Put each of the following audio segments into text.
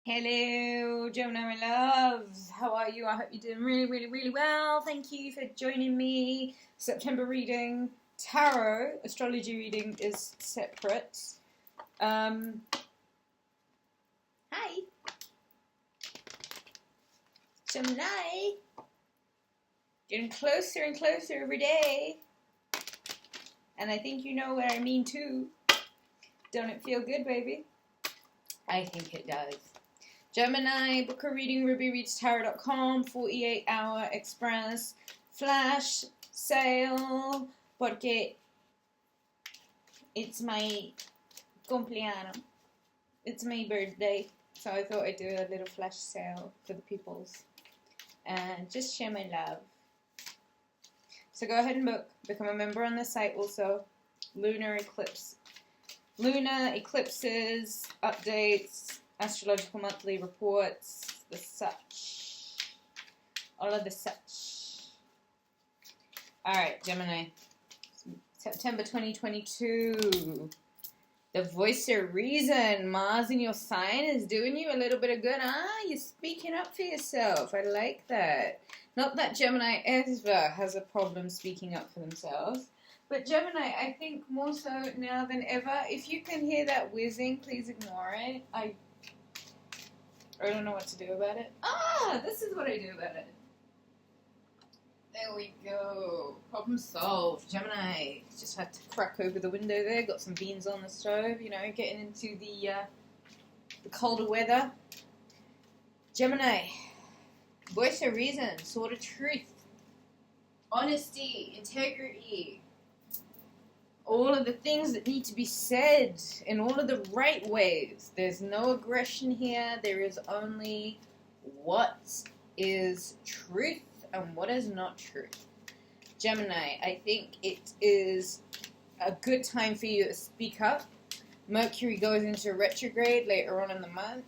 Hello, Gemini, my loves. How are you? I hope you're doing really well. Thank you for joining me. September reading, tarot, astrology reading is separate. Hi. Gemini. Getting closer and closer every day. And I think you know what I mean too. Don't it feel good, baby? I think it does. Gemini, book a reading, Rubyreadstarot.com, 48-hour express, flash sale, porque it's my cumpleaños. It's my birthday, so I thought I'd do a little flash sale for the peoples and just share my love. So go ahead and become a member on the site also. Lunar eclipses, updates, astrological monthly reports, the such. All of the such. Alright, Gemini. September 2022. The voice of reason. Mars in your sign is doing you a little bit of good. You're speaking up for yourself. I like that. Not that Gemini ever has a problem speaking up for themselves. But Gemini, I think more so now than ever, if you can hear that whizzing, please ignore it. I don't know what to do about it. This is what I do about it. There we go. Problem solved. Gemini. Just had to crack over the window there. Got some beans on the stove, you know, getting into the colder weather. Gemini. Voice of reason. Sword of truth. Honesty. Integrity. All of the things that need to be said in all of the right ways. There's no aggression here. There is only what is truth and what is not truth. Gemini, I think it is a good time for you to speak up. Mercury goes into retrograde later on in the month.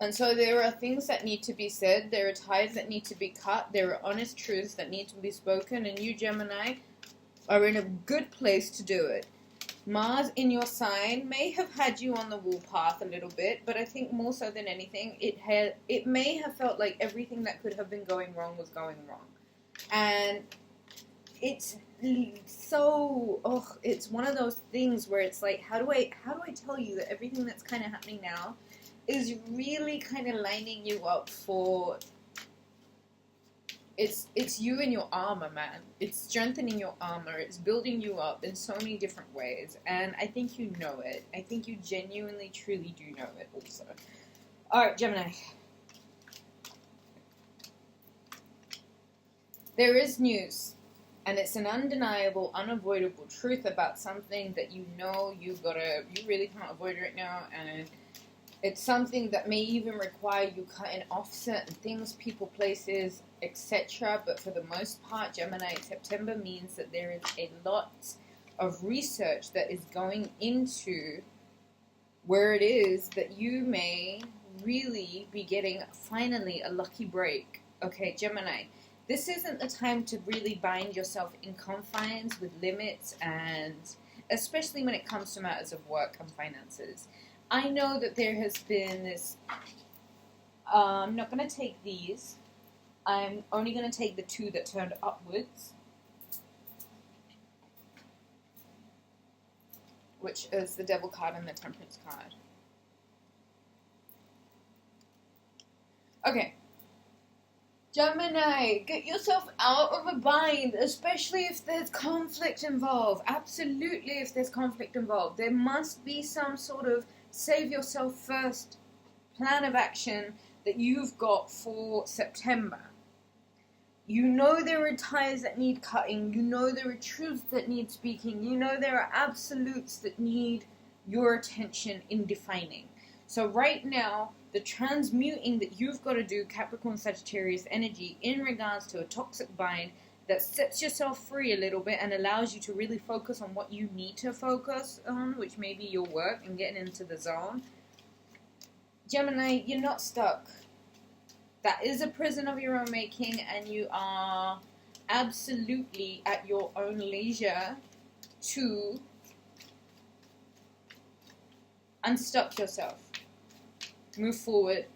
And so there are things that need to be said. There are ties that need to be cut. There are honest truths that need to be spoken. And you, Gemini, are in a good place to do it. Mars in your sign may have had you on the warpath a little bit, but I think more so than anything, it may have felt like everything that could have been going wrong was going wrong. And it's so, it's one of those things where it's like, how do I tell you that everything that's kind of happening now is really kind of lining you up for... It's you and your armor, man. It's strengthening your armor. It's building you up in so many different ways. And I think you know it. I think you genuinely, truly do know it also. Alright, Gemini. There is news. And it's an undeniable, unavoidable truth about something that you know you really can't avoid right now. And it's something that may even require you cutting off certain things, people, places, etc. But for the most part, Gemini, September means that there is a lot of research that is going into where it is that you may really be getting finally a lucky break. Okay, Gemini, this isn't the time to really bind yourself in confines with limits, and especially when it comes to matters of work and finances. I know that there has been this, I'm not going to take these, I'm only going to take the two that turned upwards, which is the Devil card and the Temperance card. Okay. Gemini, get yourself out of a bind, especially if there's conflict involved. Absolutely, if there's conflict involved. There must be some sort of save yourself first plan of action that you've got for September. You know there are ties that need cutting. You know there are truths that need speaking. You know there are absolutes that need your attention in defining. So right now, the transmuting that you've got to do, Capricorn Sagittarius energy, in regards to a toxic bind that sets yourself free a little bit and allows you to really focus on what you need to focus on, which may be your work and getting into the zone. Gemini, you're not stuck. That is a prison of your own making, and you are absolutely at your own leisure to unstuck yourself. move forward,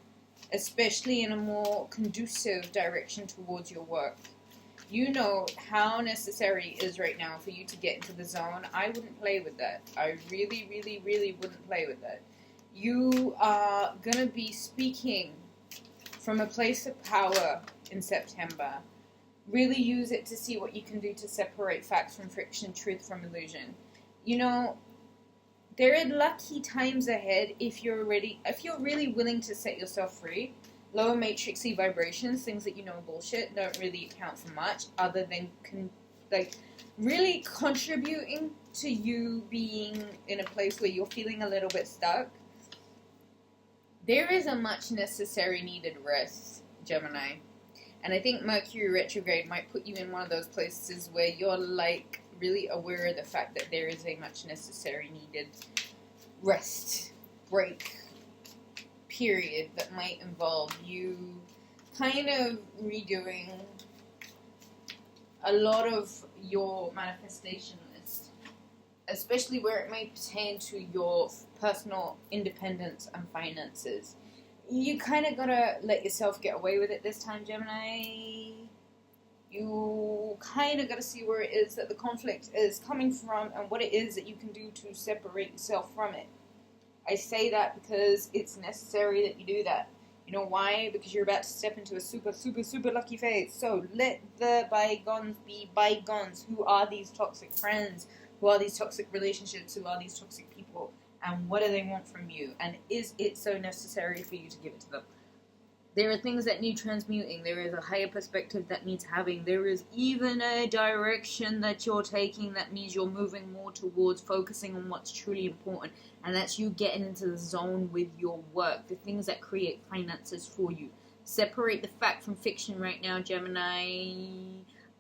especially in a more conducive direction towards your work. You know how necessary it is right now for you to get into the zone. I wouldn't play with that. I really, really, really wouldn't play with that. You are going to be speaking from a place of power in September. Really use it to see what you can do to separate facts from fiction, truth from illusion. You know, there are lucky times ahead if you're really willing to set yourself free. Lower matrixy vibrations, things that you know are bullshit, don't really account for much other than really contributing to you being in a place where you're feeling a little bit stuck. There is a much necessary needed rest, Gemini. And I think Mercury retrograde might put you in one of those places where you're like really aware of the fact that there is a much necessary needed rest, break, period that might involve you kind of redoing a lot of your manifestation list, especially where it may pertain to your personal independence and finances. You kind of gotta let yourself get away with it this time, Gemini. You kind of gotta see where it is that the conflict is coming from and what it is that you can do to separate yourself from it. I say that because it's necessary that you do that. You know why? Because you're about to step into a super, super, super lucky phase. So let the bygones be bygones. Who are these toxic friends? Who are these toxic relationships? Who are these toxic people? And what do they want from you? And is it so necessary for you to give it to them? There are things that need transmuting. There is a higher perspective that needs having. There is even a direction that you're taking that means you're moving more towards focusing on what's truly important. And that's you getting into the zone with your work. The things that create finances for you. Separate the fact from fiction right now, Gemini.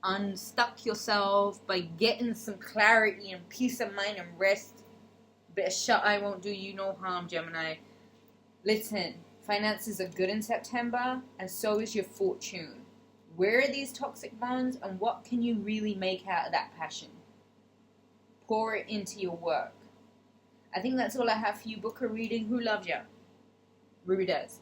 Unstuck yourself by getting some clarity and peace of mind and rest. Bit of shut eye won't do you no harm, Gemini. Listen. Finances are good in September, and so is your fortune. Where are these toxic bonds, and what can you really make out of that passion? Pour it into your work. I think that's all I have for you. Book a reading. Who loves ya? Ruby does.